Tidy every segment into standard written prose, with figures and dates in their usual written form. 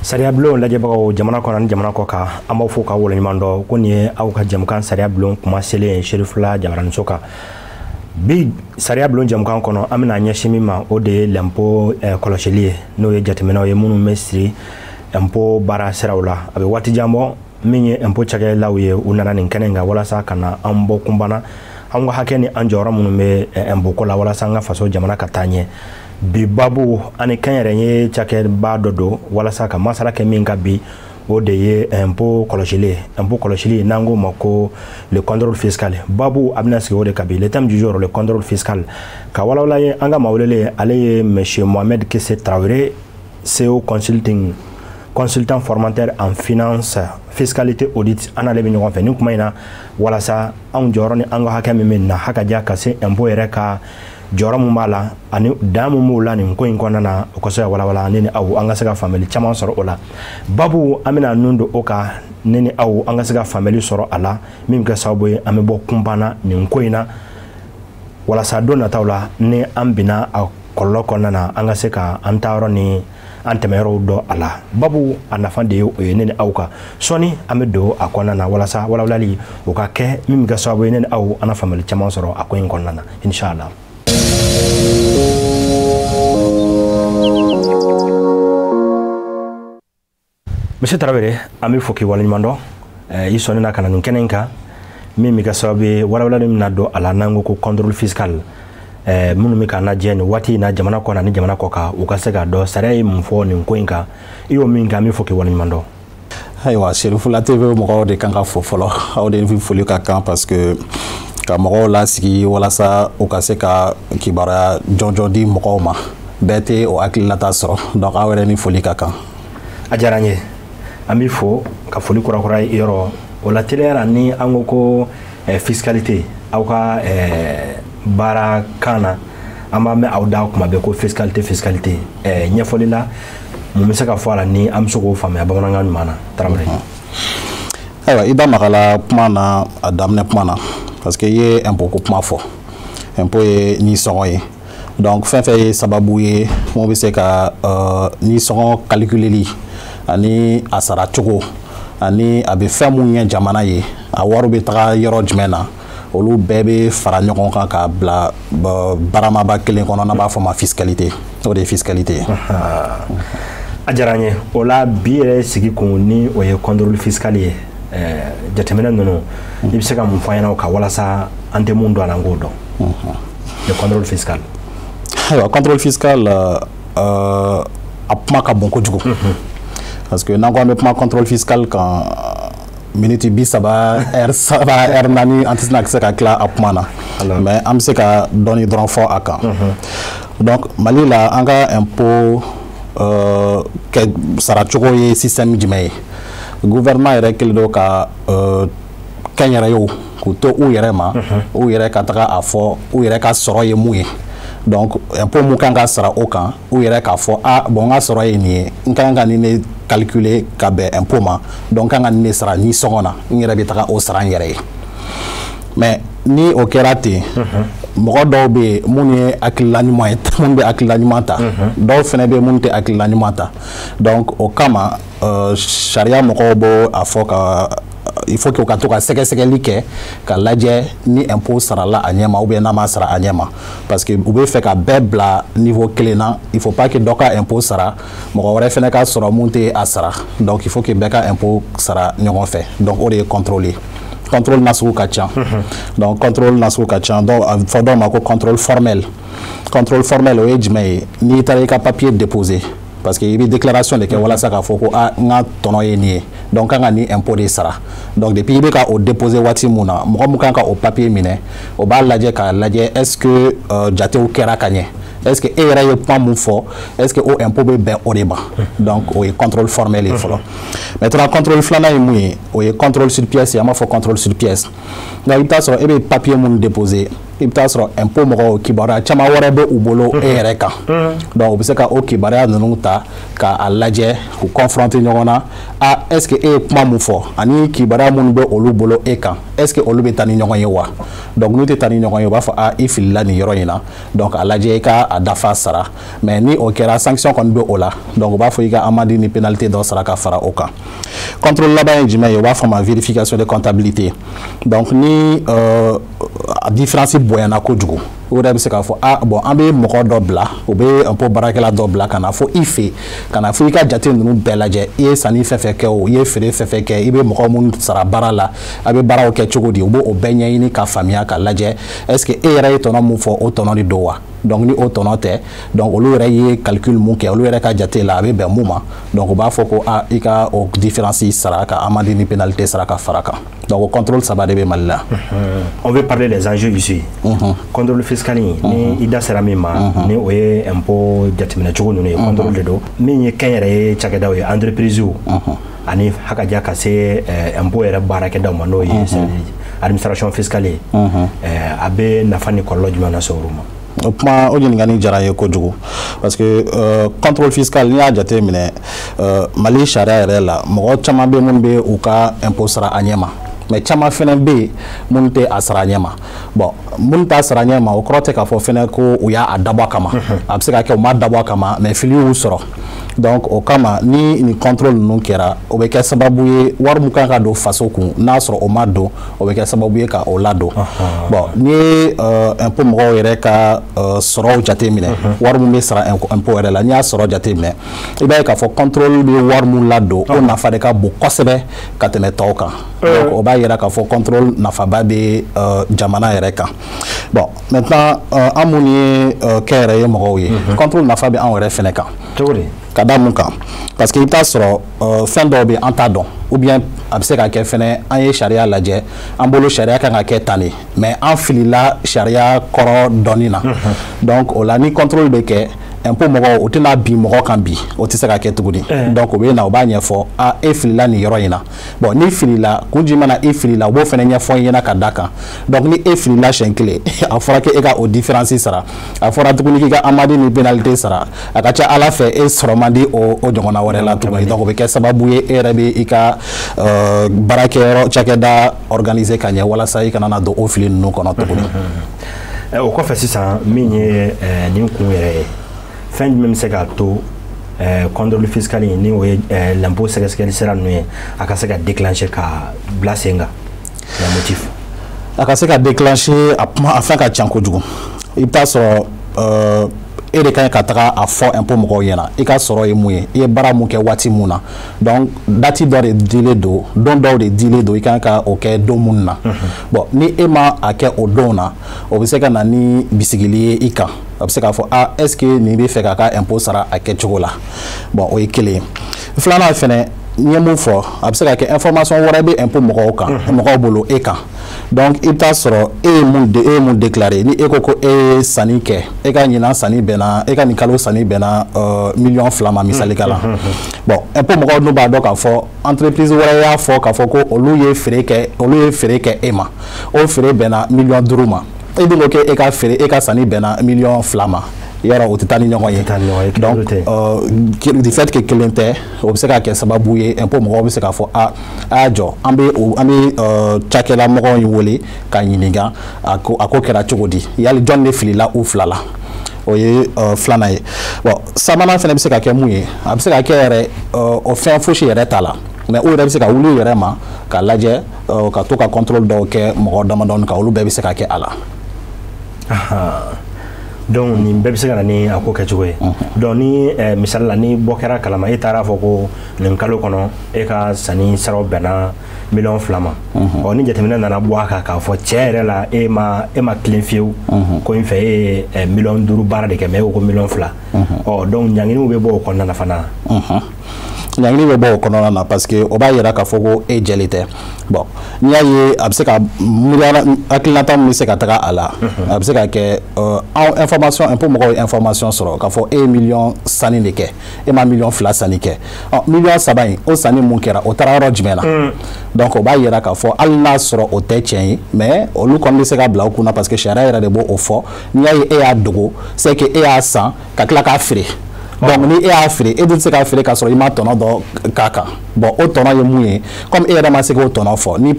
Sariya bulon lajɛbagaw jamana kɔnɔ ni jamana kɔ kan an b'aw fo ka waleɲuman dɔn ko nin ye aw ka jɛmukan sariya bulon kuma selen Serifula Jabaramuso kan bi sariya bulon jɛmukan kɔnɔ an bɛna ɲɛsin min ma o de ye l'impôt kɔlɔsili ye n'o ye jateminɛw ye minnu bɛ siri impôt baara siraw la a bɛ waati jan bɔ min ye impôt cakɛlaw ye u nana nin kɛnɛ in kan walasa ka na an bɔ kunbana an ka hakɛ ni an jɔyɔrɔ minnu bɛ impôt ko la walasa an ka faso jamana ka taa ɲɛ bi babu ani kɛnyɛrɛye cakɛba dɔ don walasa ka masala kɛ min ka bi o de ye impôt kɔlɔsili n'an ko ma ko le contrôle fiscal babu a bɛna sigi o de ka bi le thème du jour le contrôle fiscal ka walawala ye an ka maa welele ale ye monsieur Mohamed Kesse Traoré CEO consultant formateur en finance fiscalité audit an ale bɛ ɲɔgɔn fɛ nin kuma in na walasa anw jɔyɔrɔ ni an ka hakɛ min bɛ na hakaja ka se impôt yɛrɛ ka jɔyɔrɔ mun b'a la ani dan mun b'o la nin ko in kɔnɔna na o kosɔn walawala ne ni aw an ka se ka faamuyali caman sɔrɔ o la babu an bɛna nun don o kan ne ni aw an ka se ka faamuyali sɔrɔ a la min bɛ kɛ sababu ye an bɛ bɔ kunbana nin ko in na walasa don nataw la ni an bɛna a kɔlɔlɔ kɔnɔna na an ka se ka an ta yɔrɔ ni an tɛmɛyɔrɔw dɔn a la babu a nafa de ye o ye ne ni aw kan sɔni an bɛ don a kɔnɔna na walasa walawalali o ka kɛ min bɛ kɛ sababu ye ne ni aw an ka faamuyali caman sɔrɔ a ko in kɔnɔna na inshallah. Monsieur Traoré an bɛ fo k'i waleɲuman dɔn i sɔnna ka na nin kɛnɛ in kan min bɛ kɛ sababu ye walawalali min na don a la n'an ko ko contrôle fiscal minnu bɛ k'an lajɛ nin waati in na jamana kɔnɔ ani jamana kɔ kan u ka se k'a dɔn sariya ye mun fɔ nin ko in kan i y'o min kɛ an bɛ fo k'i waleɲuman dɔn. Ayiwa Serifula TV mɔgɔw de kan ka fo fɔlɔ aw de ni foli ka kan parce que ka mɔgɔw lasigi walasa u ka se ka kibaruya jɔnjɔn di mɔgɔw ma bɛɛ tɛ o hakilinata sɔrɔ donc aw yɛrɛ ni foli ka kan. A diyara n ye an bɛ fo ka foli kurakura ye yɔrɔ o la teliyara ni an ko fiscalité aw ka baara kan na an b'a mɛn aw da kuma bɛɛ ko fiscalité ɲɛfɔli la mun bɛ se ka fɔ a la ni an bɛ se k'o faamuya bamanankan ɲuman na Tarawele. Ayiwa i da magala kuma na a daminɛ kuma na parce que i ye impôt ko kuma fɔ impôt ye nisɔngɔ ye donc fɛn fɛn ye sababu ye mun bɛ se ka nisɔngɔ calculeli ani a sara cogo ani a bɛ fɛn mun ɲɛ jamana ye a wari bɛ taga yɔrɔ jumɛn na olu bɛɛ bɛ fara ɲɔgɔn kan ka bila baramaba kelen kɔnɔ n'an b'a fɔ ma fiscalité o de ye fiscalité ye. A diyara n ye o la bi yɛrɛ sigi kun ni o ye contrôle fiscal ye jateminɛ ninnu i bɛ se ka mun fɔ an ɲɛna o kan walasa an tɛ mun dɔn a la an k'o dɔn le contrôle fiscal. Ayiwa contrôle fiscal a kuma ka bon kojugu parce que n'an ko an bɛ kuma contrôle fiscal kan minute 30 heure naani an tɛ se ka tila a kuma na mais an bɛ se ka dɔɔni dɔrɔn fɔ a kan donc Mali la an ka impôt kɛ saracogo ye système jumɛn ye gouvernement yɛrɛ kɛlen don ka kɛnyɛrɛyew k'u to u yɛrɛ ma u yɛrɛ ka taga a fɔ u yɛrɛ ka sɔrɔ ye mun ye donc impôt mun kan ka sara o kan u yɛrɛ k'a fɔ bon n ka sɔrɔ ye nin ye n kan ka nin ne calculer ka bɛn impôt ma donc n kan ka nin ne sara ni sɔngɔ na n yɛrɛ bɛ taga o sara n yɛrɛ ye mais ni o kɛra ten mɔgɔ dɔw bɛ yen mun ye hakilila ɲuman ye mun bɛ hakilila ɲuman ta dɔw fana bɛ yen mun tɛ hakilila ɲuman ta donc o kama sariya mɔgɔw b'o a fɔ ka il faut que ka to ka sɛgɛsɛgɛli kɛ ka lajɛ ni impôt sarala a ɲɛ ma ou bien n'a ma sara a ɲɛ ma parce que u bɛ fɛ ka bɛɛ bila niveau kelen na il faut pas que dɔ ka impôt sara mɔgɔ wɛrɛ fana ka sɔrɔ mun tɛ a sara donc il faut que bɛɛ ka impôt sara ɲɔgɔn fɛ donc o de ye contrôle ye. Contrôle nasugu ka ca donc contrôle nasugu ka ca donc a fɔ dɔw ma ko contrôle formel o ye jumɛn ye n'i taara i ka papier déposer parce que i bɛ déclaration de kɛ walasa k'a fɔ ko n ka tɔnɔ ye nin ye donc kan ka ni impôt de sara donc depuis i bɛ ka o déposer waati mun na mɔgɔ mun kan ka o papier minɛ o b'a lajɛ k'a lajɛ est ce que jatew kɛra ka ɲɛ est ce que e yɛrɛ ye kuma mun fɔ est ce que o impôt bɛ bɛn o de ma donc o ye contrôle formel ye fɔlɔ maintenant contrôle filanan ye mun ye o ye contrôle sur pièce ye an b'a fɔ contrôle sur pièce nka i bɛ taa sɔrɔ e bɛ papier mun déposer i bɛ taa sɔrɔ impôt mɔgɔw kibaruya caman wɛrɛ bɛ u bolo e yɛrɛ kan donc u bɛ se ka o kibaruya ninnu ta k'a lajɛ k'u confronter ɲɔgɔn na est ce que e ye kuma mun fɔ ani kibaruya minnu bɛ olu bolo e kan est ce que olu bɛ taa ni ɲɔgɔn ye wa donc n'u tɛ taa ni ɲɔgɔn ye u b'a fɔ i filila nin yɔrɔ in na donc a lajɛ i ka a dafa sara mais ni o kɛra sanction kɔni bɛ o la donc u b'a fɔ i ka amende ni pénalité dɔ sara ka fara o kan contrôle laban ye jumɛn ye u b'a fɔ ma vérification de comptabilité donc ni a différence bonyana kojugu o yɛrɛ bɛ se k'a fɔ bon an bɛ mɔgɔ dɔ bila u bɛ impôt baarakɛla dɔ bila ka na fɔ i fɛ ka na fɔ i ka jate ninnu bɛɛ lajɛ i ye sanni fɛn fɛn kɛ o i ye feere fɛn fɛn kɛ i bɛ mɔgɔ minnu sara baara la a bɛ baaraw kɛ cogo di u b'o bɛɛ ɲɛɲini ka faamuya ka lajɛ est ce que e yɛrɛ ye tɔnɔ mun fɔ o tɔnɔ de don wa donc ni o tɔnɔ tɛ donc olu yɛrɛ ye calcul mun kɛ olu yɛrɛ ka jate la a bɛ bɛn mun ma donc u b'a fɔ ko i ka o différence sara ka amende ni pénalité sara ka fara kan donc o contrôle saba de bɛ Mali la. On veut parler des enjeux ici. Contrôle fiscal ni i da sera min ma ni o ye impôt jateminɛ cogo ninnu ye contrôle de don min ye kɛnyɛrɛye ye cakɛdaw ye entreprise ani hakaja ka se impôt yɛrɛ baarakɛdaw ma n'o ye administration fiscale ye a bɛ nafa ni kɔlɔlɔ jumɛn lase olu ma. O kuma o ɲininkali diyara n ye kojugu parce que contrôle fiscal n'i y'a jate minɛ Mali sariya yɛrɛ la mɔgɔ caman bɛ minnu bɛ u ka impôt sara a ɲɛ ma mais caman fɛnɛ bɛ yen minnu tɛ a sara a ɲɛ ma bon minnu t'a sara a ɲɛ ma o kɔrɔ tɛ k'a fɔ fɛnɛ ko u y'a dabɔ a kama a bɛ se ka kɛ u ma dabɔ a kama mais fili y'u sɔrɔ donc o kama ni nin contrôle ninnu kɛra o bɛ kɛ sababu ye wari mun kan ka don faso kun n'a sɔrɔ o ma don o bɛ kɛ sababu ye ka o ladon bon n'i ye impôt mɔgɔw yɛrɛ ka sɔrɔw jate minɛ wari mun bɛ sara impôt yɛrɛ la n'i y'a sɔrɔ jate minɛ i b'a ye k'a fɔ contrôle bɛ wari mun ladon o nafa de ka bon kosɛbɛ ka tɛmɛ tɔw kan donc o b'a yira k'a fɔ contrôle nafaba bɛ jamana yɛrɛ kan bon maintenant an mun ye kɛnyɛrɛye mɔgɔw ye contrôle nafa bɛ an yɛrɛ fɛnɛ kan ka da mun kan parce que i bɛ taa sɔrɔ fɛn dɔw bɛ an t'a dɔn ou bien a bɛ se ka kɛ fɛnɛ an ye sariya lajɛ an bolo sariya kan ka kɛ tan de mais an filila sariya kɔrɔ dɔnni na donc o la ni contrôle bɛ kɛ impôt mɔgɔw o tɛna bin mɔgɔ kan bi o tɛ se ka kɛ tuguni donc o bɛ na o b'a ɲɛfɔ e filila nin yɔrɔ in na bon ni filila kun jumɛn na e filila o b'o fɛnɛ ɲɛfɔ i ɲɛna ka da kan donc ni e filila siɲɛ kelen a fɔra k'e ka o différence sara a fɔra tuguni k'i ka amende ni pénalité sara a ka ca Ala fɛ e sɔrɔ man di o ɲɔgɔnna wɛrɛ la tuguni donc o bɛ kɛ sababu ye e yɛrɛ bɛ i ka baarakɛyɔrɔ cakɛda organiser ka ɲɛ walasa i kana na don o fili ninnu kɔnɔ tuguni. O kɔfɛ sisan min ye nin kun yɛrɛ ye fɛn jumɛn bɛ se k'a to contrôle fiscal ni o ye l'impôt sɛgɛsɛgɛli sira ninnu ye a ka se ka déclencher ka bila sen kan le motif a ka se ka déclencher a fɛn ka ca kojugu i bɛ taa sɔrɔ e de ka ɲi ka taga a fɔ impôt mɔgɔw ɲɛna i ka sɔrɔ ye mun ye i ye baara mun kɛ waati mun na donc date dɔ de dilen don don dɔw de dilen don i kan ka o kɛ don mun na bon ni e ma a kɛ o don na o bɛ se ka na ni bisigili ye i kan a bɛ se k'a fɔ est ce que nin bɛ fɛ k'a ka impôt sara a kɛcogo la bon o ye kelen ye filanan fɛnɛ n ye mun fɔ a bɛ se ka kɛ information wɛrɛ bɛ impôt mɔgɔw kan mɔgɔw bolo e kan donc i bɛ taa sɔrɔ e ye mun déclaré ni e ko ko e ye sanni kɛ e ka ɲinan sanni bɛnna e ka nin kalo sanni bɛnna $2,000,000 ma misalika la bon impôt mɔgɔw dun b'a dɔn k'a fɔ entreprise wɛrɛ y'a fɔ k'a fɔ ko olu ye feere kɛ e ma o feere bɛnna $500,000 ma e dun ko k'e ka feere e ka sanni bɛnna $2,000,000 ma yɔrɔ o tɛ taa ni ɲɔgɔn ye donc du fait que kelen tɛ o bɛ se ka kɛ sababu ye impôt mɔgɔw bɛ se k'a fɔ a y'a jɔ an bɛ cakɛda mɔgɔw in wele ka ɲininka a ko kɛra cogo di yali jɔn de filila u fila la o ye filanan ye bon sabanan fɛnɛ bɛ se ka kɛ mun ye a bɛ se ka kɛ yɛrɛ o fɛn fosi yɛrɛ t'a la mais o yɛrɛ bɛ se ka wuli u yɛrɛ ma ka lajɛ ka to ka contrôle dɔw kɛ mɔgɔ damadɔni kan olu bɛɛ bɛ se ka kɛ a la. donc nin bɛɛ bɛ se ka na ni a ko kɛcogo ye donc ni misali la ni bɔ kɛra kalama e taara fɔ ko nin kalo kɔnɔ e ka sanni saraw bɛnna $2,000,000 ma ni jateminɛ nana bɔ a kan k'a fɔ cɛ yɛrɛ la e ma tilen fiyewu ko in fɛ e ye $5,000,000 baara de kɛ mais e ko $2,000,000 donc ɲanginiw bɛ bɔ o kɔnɔna na fana ɲangini bɛ bɔ o kɔnɔna na parce que o b'a yira k'a fɔ ko e jɛlen tɛ bon n'i y'a ye a bɛ se ka hakilinata min bɛ se ka taga a la a bɛ se ka kɛ information impôt mɔgɔw information sɔrɔ k'a fɔ e ye million sanni de kɛ e ma million 2 sanni kɛ million 3 in o sanni mun kɛra o taara yɔrɔ jumɛn na donc o b'a yira k'a fɔ hali n'a sɔrɔ o tɛ tiɲɛ ye mais olu kɔni bɛ se ka bila u kunna parce que sariya yɛrɛ de b'o o fɔ n'i y'a ye e y'a dogo c'est que e y'a san ka tila k'a feere donc ni e y'a feere e dun tɛ se k'a feere k'a sɔrɔ i ma tɔnɔ dɔ k'a kan bon o tɔnɔ ye mun ye comme e yɛrɛ ma se k'o tɔnɔ fɔ ni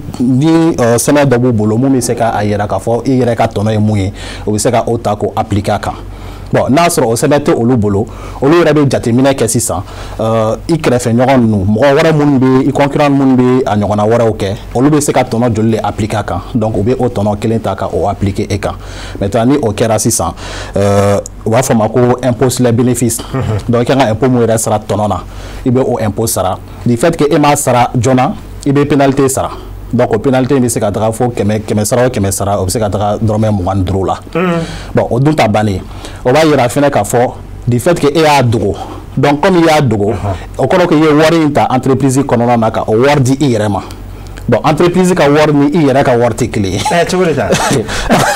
sɛbɛn dɔ b'u bolo mun bɛ se k'a yira k'a fɔ e yɛrɛ ka tɔnɔ ye mun ye o bɛ se ka o ta k'o appliquer a kan bon n'a sɔrɔ o sɛbɛn tɛ olu bolo olu yɛrɛ bɛ jateminɛ kɛ sisan i kɛrɛfɛ ɲɔgɔn ninnu mɔgɔ wɛrɛ minnu bɛ i concurrent minnu bɛ a ɲɔgɔnna wɛrɛw kɛ olu bɛ se ka tɔnɔ joli de appliquer a kan donc u bɛ o tɔnɔ kelen ta ka o appliquer e kan maintenant ni o kɛra sisan u b'a fɔ ma ko impôt sur les bénéfices donc i kan ka impôt mun yɛrɛ sara tɔnɔ na i bɛ o impôt sara du fait que e m'a sara joona i bɛ pénalité sara donc o pénalité bɛ se ka taga fo kɛmɛ sara o kɛmɛ sara o bɛ se ka taga dɔrɔmɛ 25 la bon o dun ta bannen o b'a yira fɛnɛ k'a fɔ du fait que e y'a dogo donc comme i y'a dogo o kɔrɔ ko i ye wari in ta entreprise kɔnɔna na ka o wari di i yɛrɛ ma bon entreprise ka wari ni i yɛrɛ ka wari tɛ kelen ye cogo de ta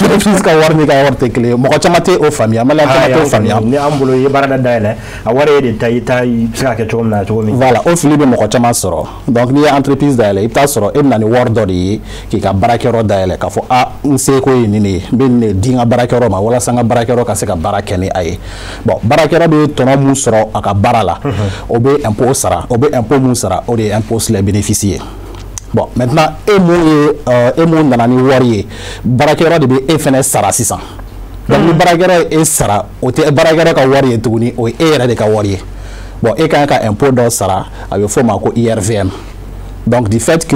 entreprise ka wari ni ka wari tɛ kelen ye mɔgɔ caman tɛ o faamuya maliyɛn caman t'o faamuya ni an bolo i ye baarada dayɛlɛ a wari ye de ta i bɛ se ka kɛ cogo min na cogo min voilà o fili bɛ mɔgɔ caman sɔrɔ donc n'i ye entreprise dayɛlɛ i bɛ taa sɔrɔ e bɛ na ni wari dɔ de ye k'i ka baarakɛyɔrɔ dayɛlɛ k'a fɔ n seko ye nin de ye n bɛ nin de di n ka baarakɛyɔrɔ ma walasa n ka baarakɛyɔrɔ ka se ka baara kɛ ni a ye bon baarakɛyɔrɔ bɛ tɔnɔ mun sɔrɔ a ka baara la o bɛ impôt sara o bɛ impôt mun sara o de ye impôt sur les bénéfices ye bon maintenant e mun nana ni wari ye baarakɛyɔrɔ de bɛ e fɛnɛ sara sisan donc ni baarakɛyɔrɔ ye e sara o tɛ baarakɛyɔrɔ ka wari ye tuguni o ye e yɛrɛ de ka wari ye bon e kan ka impôt dɔ sara a bɛ fɔ o ma ko IRVM donc du fait que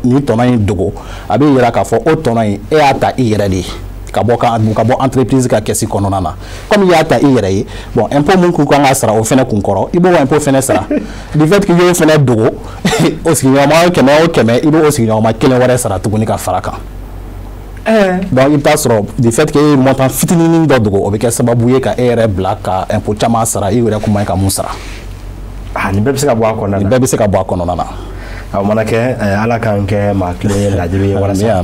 ni tɔnɔ in dogo a bɛ yira k'a fɔ o tɔnɔ in e y'a ta i yɛrɛ de ye ka bɔ entreprise ka kɛsi kɔnɔna na comme i y'a ta i yɛrɛ ye bon impôt mun kun kan ka sara o fɛnɛ kun kɔrɔ i b'o impôt fɛnɛ sara du fait que i y'o fɛnɛ dogo o sigiɲɔgɔnma 100 o 100 i b'o sigiɲɔgɔnma 1 wɛrɛ sara tuguni ka fara kan donc i bɛ taa sɔrɔ du fait que e ye montant fitinin dɔ dogo o bɛ kɛ sababu ye ka e yɛrɛ bila ka impôt caman sara i yɛrɛ kuma ye ka mun sara nin bɛɛ bɛ se ka bɔ a kɔnɔna na nin bɛɛ bɛ se ka bɔ a kɔnɔna na a mana kɛ ala k'an kɛ maa kelen lajɛli ye walasa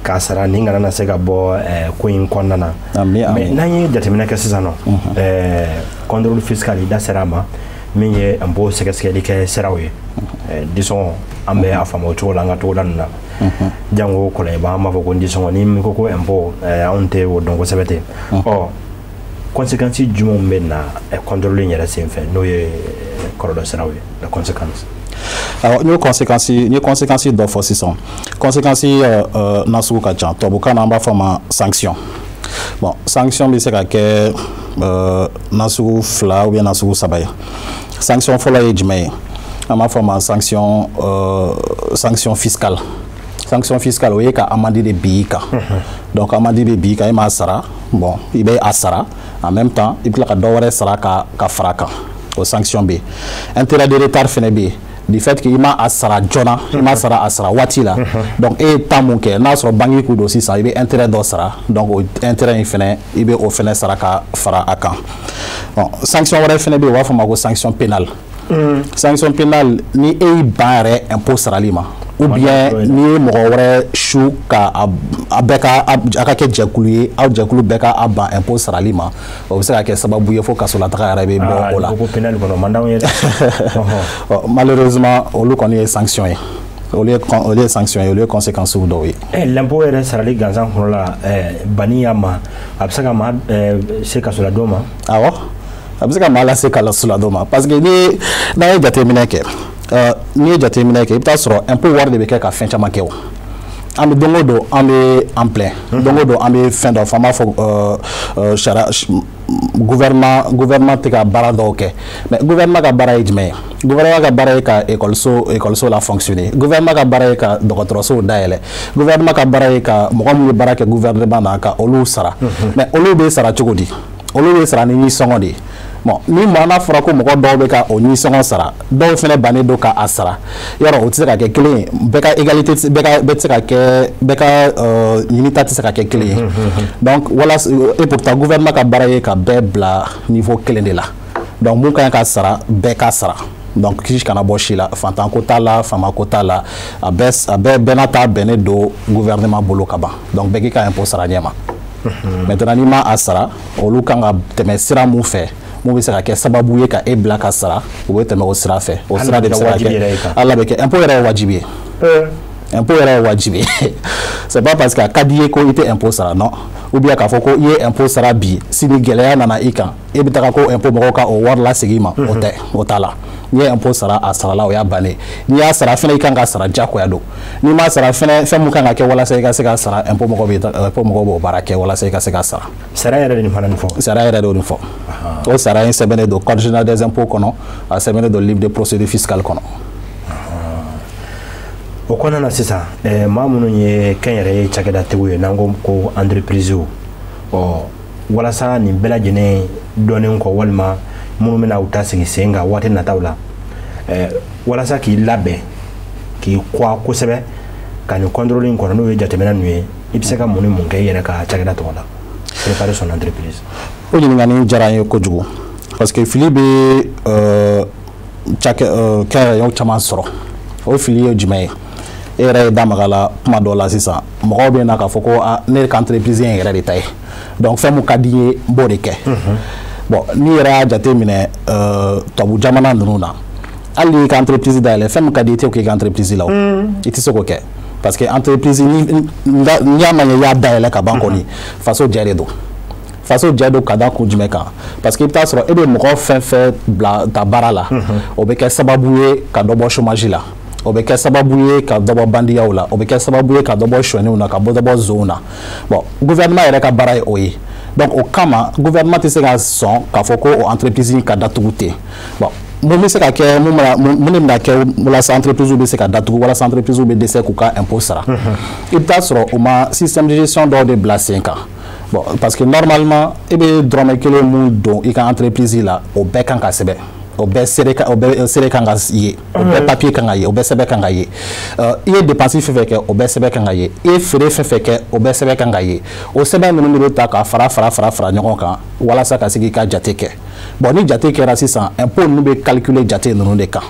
k'a sara nin kana na se ka bɔ ko in kɔnɔna na mais n'an ye jateminɛ kɛ sisan nɔ contrôle fiscal i da sera a ma min ye impôt sɛgɛsɛgɛli kɛ siraw ye disɔngɔ an bɛ a faamu o cogo la an ka togoda ninnu na jango kɔlɔnba an b'a fɔ ko disɔngɔ ni min ko ko impôt anw tɛ o dɔn kosɛbɛ ten ɔ conséquence jumɛnw bɛ na contrôle in yɛrɛ senfɛ n'o ye kɔlɔlɔ siraw ye la conséquence alors ni conséquence dɔ fɔ sisan conséquence nasugu ka ca tubabukan na an b'a fɔ ma sanction bon sanction bɛ se ka kɛ nasugu 2 ou bien nasugu 3 ye sanction fɔlɔ ye jumɛn ye an b'a fɔ ma sanction fiscale sanction fiscale o ye ka amende de bin i kan donc amende bɛ bin i kan e m'a sara bon i bɛ a sara en même temps i bɛ tila ka dɔ wɛrɛ sara ka fara kan o sanction bɛ yen intérêt de retard fɛnɛ bɛ yen du fait que i ma a sara joona i ma sara a sara waati la donc e ye temps mun kɛ n'a sɔrɔ banque kun don sisan i bɛ intérêt dɔ sara donc o intérêt in fɛnɛ i bɛ o fɛnɛ sara ka fara a kan bon sanction wɛrɛ fɛnɛ bɛ yen u b'a fɔ ma ko sanction pénale sanction pénale ni e y'i ban yɛrɛ impôt sarali ma ou bien ni ye mɔgɔ wɛrɛ su ka a bɛɛ ka kɛ jɛkulu ye aw jɛkulu bɛɛ ka a ban impôt sarali ma o bɛ se ka kɛ sababu ye fo kasolataga yɛrɛ bɛ bɔ o la malheureusement olu kɔni ye sanction ye olu ye sanction ye olu ye conséquences dɔw ye l'impôt yɛrɛ sarali gansan kɔnɔ la banni y'a ma a bɛ se ka maa se kasoladon ma awɔ a bɛ se ka maa lase kasoladon ma parce que n'an ye jateminɛ kɛ n'i ye jateminɛ kɛ i bɛ taa sɔrɔ impôt wari de bɛ kɛ ka fɛn caman kɛ o an bɛ don o don an bɛ en plein don o don an bɛ fɛn dɔ fɔ an b'a fɔ sariya gouvernement tɛ ka baara dɔw kɛ mais gouvernement ka baara ye jumɛn ye gouvernement ka baara ye ka école la fonctionner gouvernement ka baara ye ka dɔgɔtɔrɔsow dayɛlɛ gouvernement ka baara ye ka mɔgɔ minnu ye baara kɛ gouvernement na ka olu sara mais olu bɛ sara cogo di olu bɛ sara ni nisɔngɔ de ye bon ni n'a fɔra ko mɔgɔ dɔw bɛ ka o nisɔngɔ sara dɔw fɛnɛ bannen don ka a sara yɔrɔ o tɛ se ka kɛ kelen ye bɛɛ ka égalité bɛɛ tɛ se ka kɛ bɛɛ ka ɲinita tɛ se ka kɛ kelen ye donc walasa et pourtant gouvernement ka baara ye ka bɛɛ bila niveau kelen de la donc mun ka ɲi ka sara bɛɛ ka sara donc kisi kana bɔ si la fantan ko t'a la fama ko t'a la a bɛɛ n'a ta bɛnnen don gouvernement bolo ka ban donc bɛɛ k'i ka impôt sara ɲɛ ma maintenant ni ma asara olu kan ka tɛmɛ sira mun fɛ mun bɛ se ka kɛ sababu ye ka e bila ka sara u bɛ tɛmɛ o sira fɛ o sira de bɛ se ka kɛ ala bɛ kɛ impôt yɛrɛ ye wajibi ye impôt yɛrɛ ye wajibi ye c'est pas parce que a ka di ye ko i tɛ impôt sara non ou bien k'a fɔ ko i ye impôt sara bi sini gɛlɛya nana i kan e bɛ taga ko impôt mɔgɔw ka o wari lasegin i ma o tɛ o t'a la n'i ye impôt sara a sarala o y'a bannen n'i y'a sara fɛnɛ i kan ka sara diyagoya don n'i m'a sara fɛnɛ fɛn mun kan ka kɛ walasa i ka se ka sara impôt mɔgɔw b'o baara kɛ walasa i ka se ka sara sara yɛrɛ de nin fana nin fɔ sara yɛrɛ de y'o nin fɔ o sara in sɛbɛnnen don code général des impôts kɔnɔ a sɛbɛnnen don livre de procédure fiscale kɔnɔ o kɔnɔna na sisan maa minnu ye kɛnyɛrɛye cakɛdatigiw ye n'an ko entreprise walasa nin bɛɛ lajɛlen dɔnnen kɔ walima minnu bɛna u ta sigi sen kan waati nataw la walasa k'i labɛn k'i kɔ kosɛbɛ ka nin contrôle in kɔnɔ n'o ye jateminɛ ninnu ye i bɛ se ka mun ni mun kɛ i yɛrɛ ka cakɛda tɔgɔ la préparer son entreprise o ɲininkali diyara n ye kojugu parce que fili bɛ kɛnyɛrɛyew caman sɔrɔ o fili ye jumɛn ye e yɛrɛ ye da maga la kuma dɔ la sisan mɔgɔw bɛ na k'a fɔ ko ne ka entreprise in yɛrɛ de ta ye donc fɛn mun ka di n ye n b'o de kɛ bon n'i yɛrɛ y'a jate minɛ tubabu jamana ninnu na hali n'i ka entreprise dayɛlɛ fɛn min ka di i tɛ k'i ka entreprise la o i tɛ se k'o kɛ parce que entreprise n'i y'a ma ɲɛ i y'a dayɛlɛ ka ban kɔni faso jɛ de don faso jɛ don ka da kun jumɛn kan parce que i bɛ taa sɔrɔ e bɛ mɔgɔ fɛn fɛn bila ta baara la o bɛ kɛ sababu ye ka dɔ bɔ chômage la o bɛ kɛ sababu ye ka dɔ bɔ bandiyaw la o bɛ kɛ sababu ye ka dɔ bɔ suɲɛniw na ka dɔ bɔ zonw na bon gouvernement yɛrɛ ka baara ye o ye donc o kama gouvernement tɛ se ka sɔn k'a fɔ ko o entreprise ka datugu ten bon mun bɛ se ka kɛ mun de bɛna kɛ walasa entreprise bɛ se ka datugu walasa entreprise bɛ dɛsɛ k'u ka impôt sara i bɛ taa sɔrɔ o ma système de gestion dɔw de bila sen kan bon parce que normalement e bɛ dɔrɔmɛ kelen mun don i ka entreprise la o bɛɛ kan ka sɛbɛn o bɛɛ sere kan ka ye o bɛɛ papier kan ka ye o bɛɛ sɛbɛn kan ka ye i ye dépense fɛn fɛn kɛ o bɛɛ sɛbɛn kan ka ye i ye feere fɛn fɛn kɛ o bɛɛ sɛbɛn kan ka ye o sɛbɛn ninnu de bɛ ta ka fara ɲɔgɔn kan walasa ka se k'i ka jate kɛ bon ni jate kɛra sisan impôt ninnu bɛ calculer jate ninnu de kan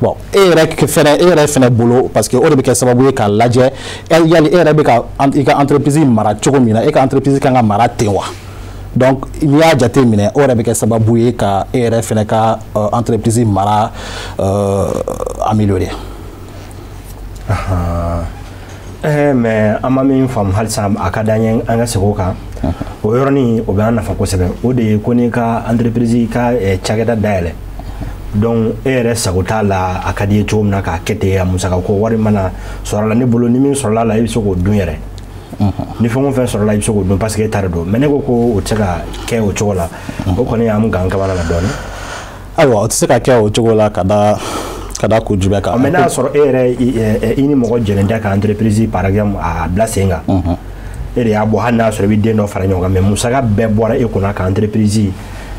bon e yɛrɛ fɛnɛ bolo parce que o de bɛ kɛ sababu ye k'a lajɛ yali e yɛrɛ bɛ ka i ka entreprise mara cogo min na e ka entreprise kan ka mara ten wa donc n'i y'a jate minɛ o yɛrɛ bɛ kɛ sababu ye ka e yɛrɛ fɛnɛ ka entreprise mara améliorer mais an ma min faamu halisa a ka d'an ye an ka segin o kan o yɔrɔnin o bɛ an nafa kosɛbɛ o de ye ko n'i ka entreprise ka cakɛda dayɛlɛ donc e yɛrɛ sago t'a la a ka di ye cogo min na k'a kɛ ten a musaka ko wari mana sɔrɔ la ne bolo ni min sɔrɔla la i bɛ se k'o dun yɛrɛ ni fɛn o fɛn sɔrɔla i bɛ se k'o dun parce que e t'a dɔn mais ne ko ko o tɛ se ka kɛ o cogo la o kɔni y'an gan kamana la dɔɔnin ayiwa o tɛ se ka kɛ o cogo la ka da ko jumɛn kan mais n'a y'a sɔrɔ e yɛrɛ i ni mɔgɔ jɛlen tɛ ka entreprise par exemple a bila sen kan e de y'a bɔ hali n'a sɔrɔ i bɛ den dɔ fara ɲɔgɔn kan mais musaka bɛɛ bɔra e kunna ka entreprise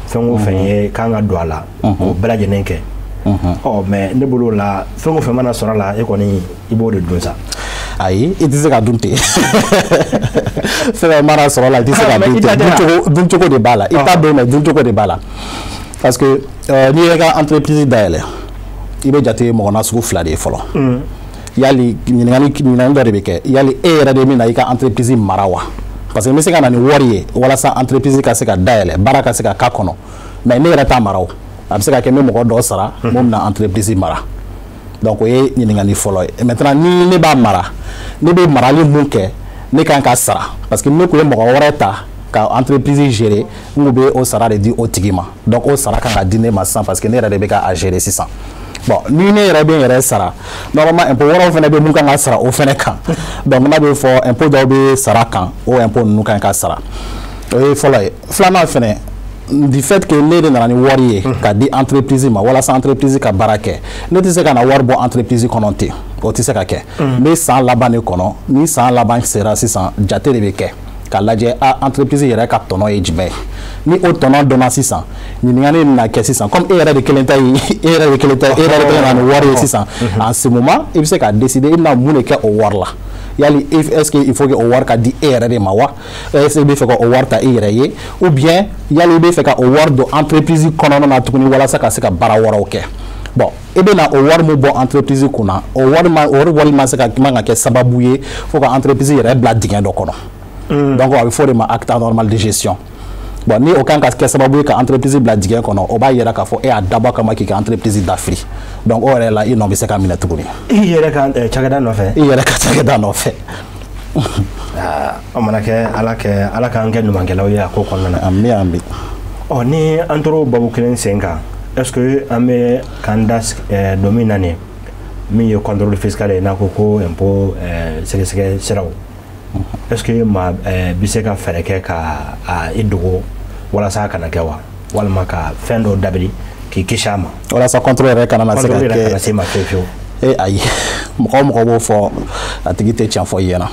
fɛn o fɛn ye kan ka don a la o bɛɛ lajɛlen kɛ mais ne bolo la fɛn o fɛn mana sɔrɔ a la e kɔni i b'o de dun sa ayi i tɛ se ka dun ten fɛn mana sɔrɔ la i tɛ se ka dun ten dun cogo de b'a la i t'a dɔn mais dun cogo de b'a la parce que n'i yɛrɛ ka entreprise dayɛlɛ i bɛ jate mɔgɔ nasugu fila de ye fɔlɔ yali ɲininkali dɔ de bɛ kɛ yali e yɛrɛ de bɛ na i ka entreprise mara wa parce que n bɛ se ka na ni wari ye walasa entreprise ka se ka dayɛlɛ baara ka se ka k'a kɔnɔ mais ne yɛrɛ t'a mara o a bɛ se ka kɛ n bɛ mɔgɔ dɔ sara mun bɛna entreprise mara donc o ye ɲininkali fɔlɔ ye maintenant ni ne b'a mara ne bɛ marali mun kɛ ne kan ka sara parce que ne kun ye mɔgɔ wɛrɛ ta ka entreprise gérer n kun bɛ o sara de di o tigi ma donc o sara kan ka di ne ma sisan parce que ne yɛrɛ de bɛ ka a gérer sisan bon ni ne yɛrɛ bɛ n yɛrɛ sara normalement impôt wɛrɛw fɛnɛ bɛ mun kan ka sara o fɛnɛ kan donc n'a bɛ fɔ impôt dɔw bɛ sara kan o impôt ninnu kan ka sara o ye fɔlɔ ye filanan fɛnɛ du fait que ne de nana ni wari ye ka di entreprise ma walasa entreprise ka baara kɛ ne tɛ se ka na wari bɔ entreprise kɔnɔ ten o tɛ se ka kɛ n bɛ san laban de kɔnɔ ni san laban sera sisan jate de bɛ kɛ ka lajɛ entreprise yɛrɛ ka tɔnɔ ye jumɛn ye ni o tɔnɔ dɔnna sisan ɲininkali bɛna kɛ sisan comme e yɛrɛ de kelen ta ye e yɛrɛ de kelen ta e yɛrɛ de bɛ na ni wari ye sisan en ce moment i bɛ se ka décider i bɛna mun de kɛ o wari la yali est-ce que il faut que o wari ka di e yɛrɛ de ma wa est-ce que i bɛ fɛ ka o wari ta e yɛrɛ ye ou bien yali i bɛ fɛ ka o wari don entreprise kɔnɔna na tuguni walasa ka se ka baara wɛrɛw kɛ bon i bɛ na o wari min bɔ entreprise kunna o wari man se ka man ka kɛ sababu ye fo ka entreprise yɛrɛ bila dingɛ dɔ kɔnɔ donc a bɛ fɔ de ma acte normal de gestion bon ni o kan ka kɛ sababu ye ka entreprise bila dingɛ kɔnɔ o b'a yira k'a fɔ e y'a dabɔ kama k'i ka entreprise dafiri donc o yɛrɛ la i nɔ bɛ se ka minɛ tuguni i yɛrɛ ka cakɛda nɔfɛ i yɛrɛ ka cakɛda nɔfɛ o mana kɛ ala k'an kɛ ɲumankɛlaw ye a ko kɔnɔna na ami ni an tora babu kelen sen kan est ce que an bɛ k'an da don min na nin min ye contrôle fiscal ye n'a ko ko impôt sɛgɛsɛgɛ siraw est ce que maa bɛ se ka fɛɛrɛ kɛ ka i dogo walasa a kana kɛ wa walima ka fɛn dɔ dabiri k'i kisi a ma walasa contrôle yɛrɛ kana na se ka kɛ se ma fiyewu fiyewu ayi mɔgɔ o mɔgɔ b'o fɔ a tigi tɛ tiɲɛ fɔ i ɲɛna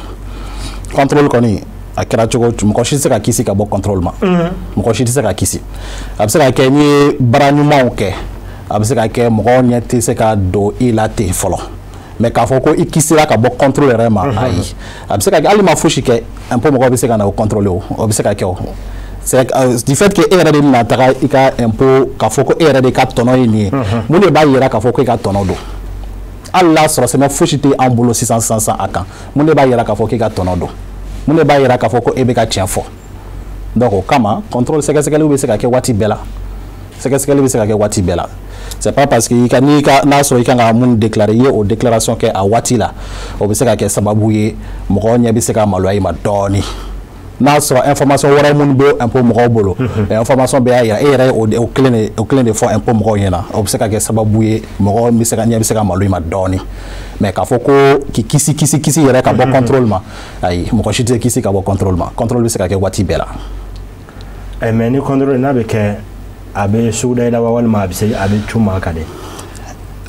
contrôle kɔni a kɛra cogo mɔgɔ si tɛ se ka kisi ka bɔ contrôle ma mɔgɔ si tɛ se ka kisi a bɛ se ka kɛ n'i ye baara ɲumanw kɛ a bɛ se ka kɛ mɔgɔw ɲɛ tɛ se ka don i la ten fɔlɔ mais k'a fɔ ko i kisira ka bɔ contrôle yɛrɛ ma ayi a bɛ se ka kɛ hali ma fosi kɛ impôt mɔgɔw bɛ se ka na o contrôler o bɛ se ka kɛ o c'est du fait que e yɛrɛ de bɛna taga i ka impôt k'a fɔ ko e yɛrɛ de ka tɔnɔ ye nin ye mun de b'a yira k'a fɔ ko i ka tɔnɔ don hali n'a sɔrɔ sɛbɛn fosi tɛ an bolo sisan a kan mun de b'a yira k'a fɔ k'i ka tɔnɔ don mun de b'a yira k'a fɔ ko e bɛ ka tiɲɛ fɔ donc o kama contrôle sɛgɛsɛgɛliw bɛ se ka kɛ waati bɛɛ la sɛgɛsɛgɛli bɛ se ka kɛ waati bɛɛ la c'est pas parce que n'a sɔrɔ i kan ka mun déclarer i ye o déclaration kɛ a waati la o bɛ se ka kɛ sababu ye mɔgɔw ɲɛ bɛ se ka maloya i ma dɔɔni n'a sɔrɔ information wɛrɛ minnu bɛ impôt mɔgɔw bolo information bɛɛ y'a yira e yɛrɛ ye o kelen de fɔ impôt mɔgɔw ɲɛna o bɛ se ka kɛ sababu ye mɔgɔw ɲɛ bɛ se ka malo i ma dɔɔni mais k'a fɔ ko k'i kisi yɛrɛ ka bɔ contrôle ma ayi mɔgɔ si tɛ kisi ka bɔ contrôle ma contrôle bɛ se ka kɛ waati bɛɛ la mais ni contrôle n'a bɛ kɛ a bɛ sugu da i la walima a bɛ cun maa kan de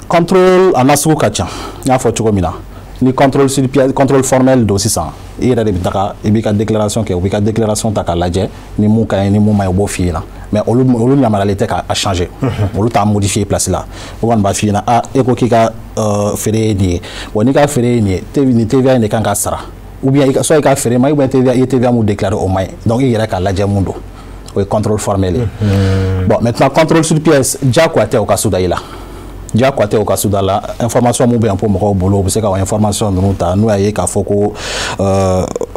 contrôle a na sugu ka ca n y'a fɔ cogo min na ni contrôle formel don sisan i yɛrɛ de bɛ taga i b'i ka déclaration kɛ u b'i ka déclaration ta k'a lajɛ ni mun ka ɲi ni mun ma ɲi u b'o f'i ɲɛna mais olu yamaruyalen tɛ k'a changer olu t'a modifier place la o kɔni b'a f'i ɲɛna e ko k'i ka feere ye nin ye wa n'i ka feere ye nin ye nin TVA in de kan ka sara ou bien soit i ka feere ma ou bien i ye TVA mun déclarer o ma ɲi donc i yɛrɛ k'a lajɛ mun don o ye contrôle formel ye bon maintenant contrôle sur pièce diyagoya tɛ o ka suda i la diyagoya tɛ o ka suda la information mun bɛ yan pour mɔgɔw bolo u bɛ se ka o information ninnu ta n'u y'a ye k'a fɔ ko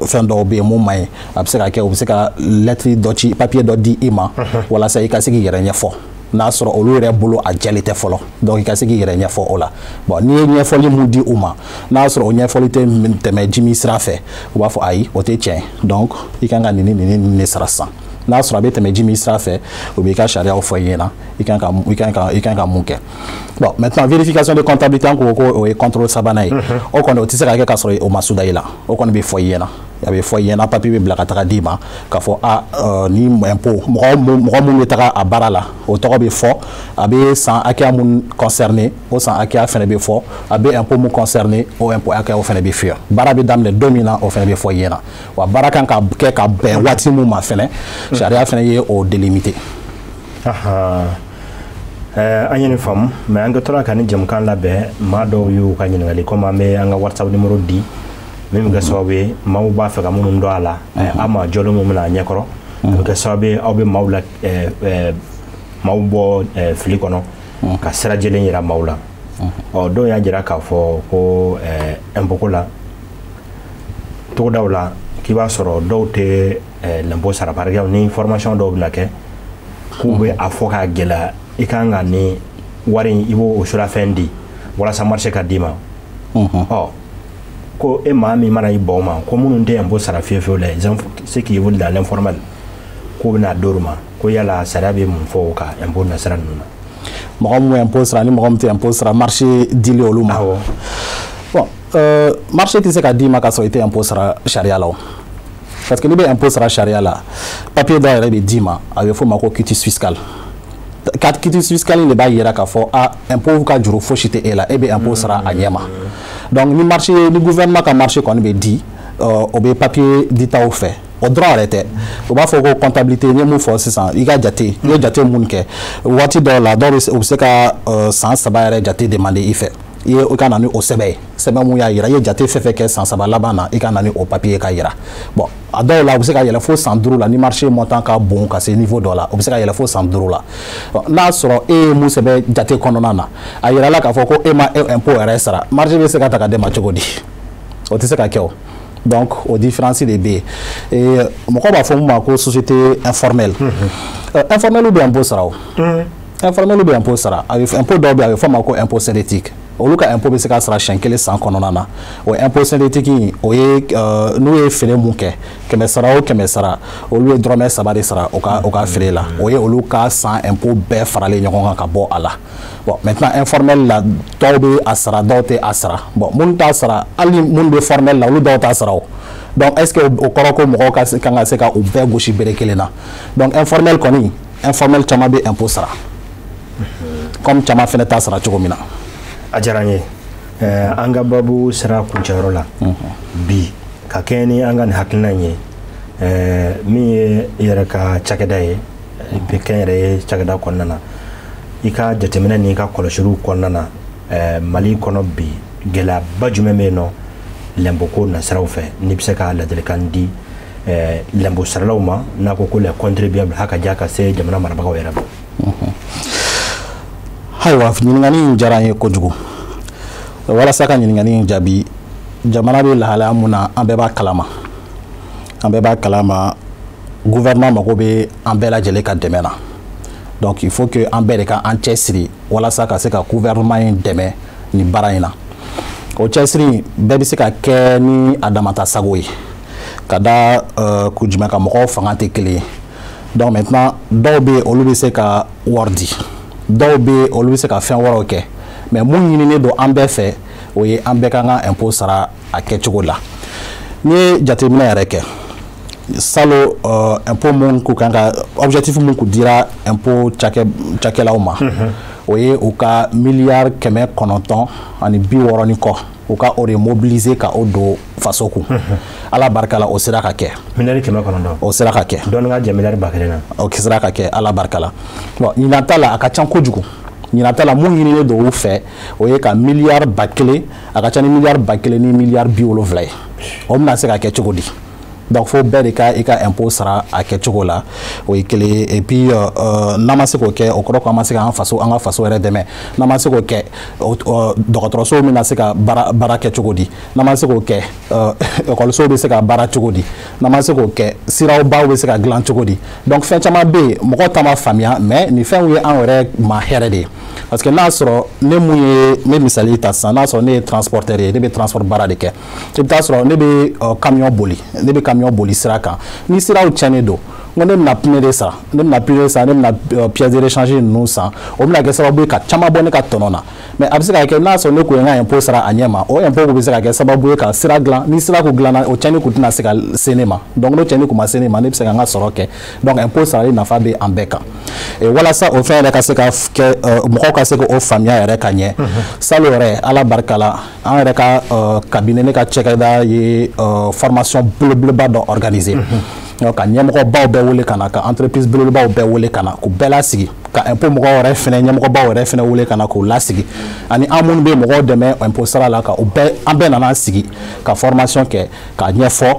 fɛn dɔw bɛ yen mun man ɲi a bɛ se ka kɛ u bɛ se ka lettre dɔ ci papier dɔ di i ma walasa i ka se k'i yɛrɛ ɲɛfɔ n'a sɔrɔ olu yɛrɛ bolo a jɛlen tɛ fɔlɔ donc i ka se k'i yɛrɛ ɲɛfɔ o la bon n'i ye ɲɛfɔli mun di u ma n'a sɔrɔ o ɲɛfɔli tɛ tɛmɛ Jimi sira fɛ u b'a fɔ ayi o tɛ tiɲɛ donc i kan ka nin de sara sisan n'a sɔrɔ a bɛ tɛmɛ Jimi sira fɛ u b'i ka sariyaw fɔ i ɲɛna i kan ka mun kɛ bon maintenant vérification de comptabilité an ko o ye contrôle sabanan ye o kɔni o tɛ se ka kɛ k'a sɔrɔ o ma suda i la o kɔni bɛ fɔ i ɲɛna a bɛ fɔ i ɲɛna papier bɛ bila ka taga d'i ma k'a fɔ ni impôt mɔgɔ minnu bɛ taga a baara la o tɔgɔ bɛ fɔ a bɛ san hakɛya mun concerné o san hakɛya fana bɛ fɔ a bɛ impôt mun concerné o impôt hakɛyaw fana bɛ fiyɛ baara bɛ daminɛ don min na o fana bɛ fɔ i ɲɛna wa baara kan ka kɛ ka bɛn waati mun ma fana sariya fana ye o délimité. An ye nin faamu mais an tora ka ni jamukan labɛn maa dɔw y'u ka ɲininkali komi an bɛ an ka WhatsApp numéro di min bɛ kɛ sababu ye maaw b'a fɛ ka minnu dɔn a la aw ma jɔlen mun bɛna a ɲɛkɔrɔ a bɛ kɛ sababu ye aw bɛ maaw bɔ fili kɔnɔ ka sira jɛlen yira maaw la dɔw y'a jira k'a fɔ ko impôt ko la togodaw la k'i b'a sɔrɔ dɔw tɛ l'impôt sara par exemple ni formation dɔw bɛna kɛ k'u bɛ a fɔ k'a gɛlɛya i kan ka ni wari in i b'o surafɛn di walasa marché ka d'i ma ko e maa min mana i bɔ o ma ko minnu tɛ impôt sara fiyewu fiyewu la ceux qui évoluent dans l'informel k'u bɛna d'olu ma ko yala sariya bɛ mun fɔ o kan impôt nasira ninnu na mɔgɔ min impôt sara ni mɔgɔ min tɛ impôt sara marché dili olu ma bon marché tɛ se ka d'i ma k'a sɔrɔ i tɛ impôt sara sariya la o parce que n'i bɛ impôt sara sariya la papier dɔ yɛrɛ bɛ d'i ma a bɛ fɔ o ma ko quitus fiscal quitus fiscal in de b'a yira k'a fɔ impôt ka juru fosi tɛ e la e bɛ impôt sara a ɲɛ ma donc ni gouvernement ka marché kɔni bɛ di o bɛ papier ditaw fɛ o dɔrɔn yɛrɛ tɛ u b'a fɔ ko comptabilité n ye mun fɔ sisan i ka jate i ye jate mun kɛ waati dɔw la dɔw u bɛ se ka san 3 yɛrɛ jate demander i fɛ i ka na ni o sɛbɛn ye sɛbɛn mun y'a yira i ye jate fɛn fɛn kɛ san 3 laban na i ka na ni o papier ka yira bon a dɔw la u bɛ se ka yɛlɛ fo san 5 la ni marché montant ka bon ka se niveau dɔ la u bɛ se ka yɛlɛ fo san 5 la n'a sɔrɔ e ye mun sɛbɛn jate kɔnɔna na a yirala k'a fɔ ko e ma impôt yɛrɛ sara marché bɛ se ka ta ka d'e ma cogo di o tɛ se ka kɛ o Donc au différence des B et moko ba fo ma ko société informelle informelle ou bien impôt sara informel ou bien impôt sara avec impôt d'obi avec fo ma ko impôt synthétique olu ka impôt be se ka sara shankele san konona na o impôt synthétique o ye nous ye fere mun ke kɛmɛ sara olu ye drôme saba de sara o ka fere la o ye olu ka san impôt bɛɛ faralen ɲɔgɔn kan ka bɔ a la bon maintenant informel la dɔw be a sara dɔw tɛ a sara bon mun t'a sara hali mun be formel la olu dɔw t'a sara o donc est ce que o kɔrɔ ko mɔgɔw ka kan ka se ka o bɛɛ gosi bere kelen na donc informel kɔni informel caman be impôt sara comme caman fɛnɛ t'a sara cogo min na a diyara n ye an ka babu sera kuncɛyɔrɔ la bi ka kɛɲɛ ni an ka nin hakilina ye min ye i yɛrɛ ka cakɛda ye bi kɛn yɛrɛ ye cakɛda kɔnɔna na i ka jateminɛ ni ka kɔlɔsiliw kɔnɔna na Mali kɔnɔ bi gɛlɛyaba jumɛn bɛ yen nɔ lɛnpo ko nasiraw fɛ n'i bɛ se ka ladilikan di lɛnpo saralaw ma n'a ko ko les contribuables hakaja ka se jamana marabagaw yɛrɛ ma. Ayiwa ɲininkali in diyara n ye kojugu walasa ka ɲininkali in jaabi jamana bɛ lahalaya mun na an bɛɛ b'a kalama gouvernement mago bɛ an bɛɛ lajɛlen ka dɛmɛ na donc il faut que an bɛɛ de ka an cɛsiri walasa ka se ka gouvernement in dɛmɛ nin baara in na o cɛsiri bɛɛ bɛ se ka kɛ ni a damata sago ye ka da kun jumɛn ka mɔgɔw fanga tɛ kelen ye donc maintenant dɔw bɛ olu bɛ se ka wari di dɔw bɛ olu bɛ se ka fɛn wɛrɛw kɛ mais mun ɲininen don an bɛɛ fɛ o ye an bɛɛ ka kan ka impôt sara a kɛcogo la n'i ye jateminɛ yɛrɛ kɛ salo impôt mun k'u kan ka objectif mun k'u dira impôt cakɛlaw ma o ye u ka miliyari 960 ni kɔ u ka o de mobiliser ka o don faso kun ala barika la o sera ka kɛ miliyari 900 o sera ka kɛ dɔɔni ka jɛ miliyari 1000 na o sera ka kɛ ala barika la bon ɲinata la a ka ca kojugu ɲinata la mun ɲininen don u fɛ o ye ka miliyari 1000 a ka ca ni miliyari 1000 ni miliyari 70 ye o bɛna se ka kɛ cogo di donc fo bɛɛ de ka i ka impôt sara a kɛcogo la o ye kelen et puis n'an ma se k'o kɛ o kɔrɔ ko an ma se k'an ka faso yɛrɛ dɛmɛ n'an ma se k'o kɛ dɔgɔtɔrɔsow bɛna se ka baara kɛ cogo di n'an ma se k'o kɛ ekɔlisow bɛ se ka baara cogo di n'an ma se k'o kɛ siraw baw bɛ se ka dilan cogo di donc fɛn caman bɛ yen mɔgɔw ta ma faamuya mais nin fɛnw ye an yɛrɛ ma hɛrɛ de ye parce que n'a sɔrɔ ne mun ye n bɛ misali ta sisan n'a sɔrɔ ne ye transporteur ye ne bɛ transport baara de kɛ i bɛ taa sɔrɔ ne bɛ camion boli camion boli sira kan ni siraw tiɲɛnen don n ko ne bɛna pneu de san ne bɛna pièce de rechange ninnu san o bɛna kɛ sababu ye ka caman bɔ ne ka tɔnɔ na mais a bɛ se ka kɛ n'a sɔrɔ ne kun ye n ka impôt sara a ɲɛ ma o impôt bɛ se ka kɛ sababu ye ka sira dilan ni sira kun dilanna o tiɲɛni kun tɛna se ka se ne ma donc n'o tiɲɛni kun ma se ne ma ne bɛ se ka n ka sɔrɔ kɛ donc impôt sarali nafa bɛ an bɛɛ kan walasa o fɛn yɛrɛ ka se ka kɛ mɔgɔw ka se k'o faamuya yɛrɛ ka ɲɛ salon yɛrɛ ala barika la an yɛrɛ ka cabinet ne ka cakɛda ye formation belebeleba dɔ organiser ka ɲɛmɔgɔbaw bɛɛ wele ka na ka entreprise belebelebaw bɛɛ wele ka na k'u bɛɛ lasigi ka impôt mɔgɔw yɛrɛ fɛnɛ ɲɛmɔgɔbaw yɛrɛ fɛnɛ wele ka na k'u lasigi ani an minnu bɛ mɔgɔw dɛmɛ impôt sara la ka u bɛɛ an bɛɛ nana sigi ka formation kɛ k'a ɲɛfɔ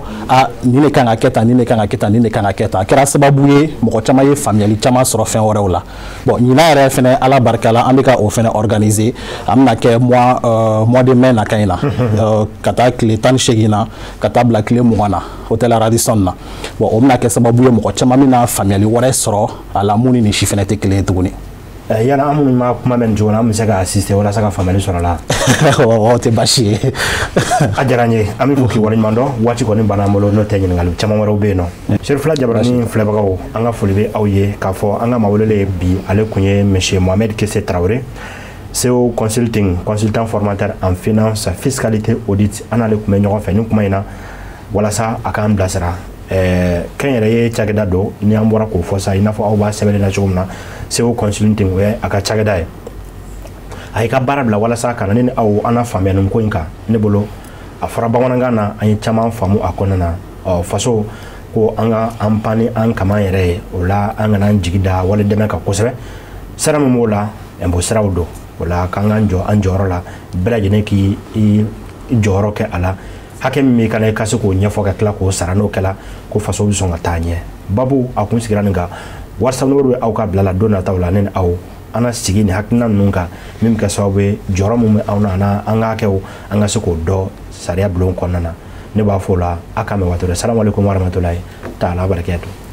nin de kan ka kɛ tan nin de kan ka kɛ tan nin de kan ka kɛ tan a kɛra sababu ye mɔgɔ caman ye faamuyali caman sɔrɔ fɛn wɛrɛw la bon ɲinan yɛrɛ fɛnɛ ala barika la an bɛ ka o fɛnɛ organiser an bɛna kɛ mois de mai naka in na ka taa tile 18 na ka taa bila tile 20 na hôtel Radisson na bon o bɛna kɛ sababu ye mɔgɔ caman bɛna faamuyali wɛrɛ sɔrɔ a la mun ni nin si fɛnɛ tɛ kelen ye tuguni yala an minnu ma kuma mɛn nin cogo la an bɛ se ka assister walasa ka faamuyali sɔrɔ la o tɛ baasi ye a diyara n ye an bɛ fɔ k'i waleɲuman dɔn waati kɔni banna an bolo n'o tɛ ɲininkali caman wɛrɛw bɛ yen nɔ Serifula Jabarani filɛbagaw an ka foli bɛ aw ye k'a fɔ an ka maa welelen bi ale kun ye monsieur Mohamed Kese Traoré CEO Consulting consultant formateur en finance fiscalité audit an n'ale kun bɛ ɲɔgɔn fɛ nin kuma in na walasa a k'an bilasira kɛnyɛrɛ ye cakɛda dɔ ni an bɔra k'o fɔ sa i n'a fɔ aw b'a sɛbɛnni na cogo min na CEO Consulting o ye a ka cakɛda ye a y'i ka baara bila walasa ka na ni aw an na faamuya nin ko in kan ne bolo a fɔra bamanankan na an ye caman faamu a kɔnɔna na faso ko an ka an pan ni an kaman yɛrɛ ye o la an kana an jigi da wale dɛmɛ kan kosɛbɛ sira min b'o la impôt siraw don o la k'an k'an jɔ an jɔyɔrɔ la bɛɛ lajɛlen k'i jɔyɔrɔ kɛ a la hakɛ min b'i kana i ka se k'o ɲɛfɔ ka tila k'o sara n'o kɛla ko faso bɛ sɔn ka taa ɲɛ babu a kun sigira nin kan WhatsApp numéro bɛ aw ka bila la don nataw la ne ni aw an ka sigi ni hakilina ninnu kan min bɛ kɛ sababu ye jɔyɔrɔ min bɛ aw na an ka kɛw an ka se k'o dɔn sariya bulon kɔnɔna na ne b'a fɔ la a k'a mɛn waati dɔ. Salamu alaikum warahmatulahi taala wabarakatuh.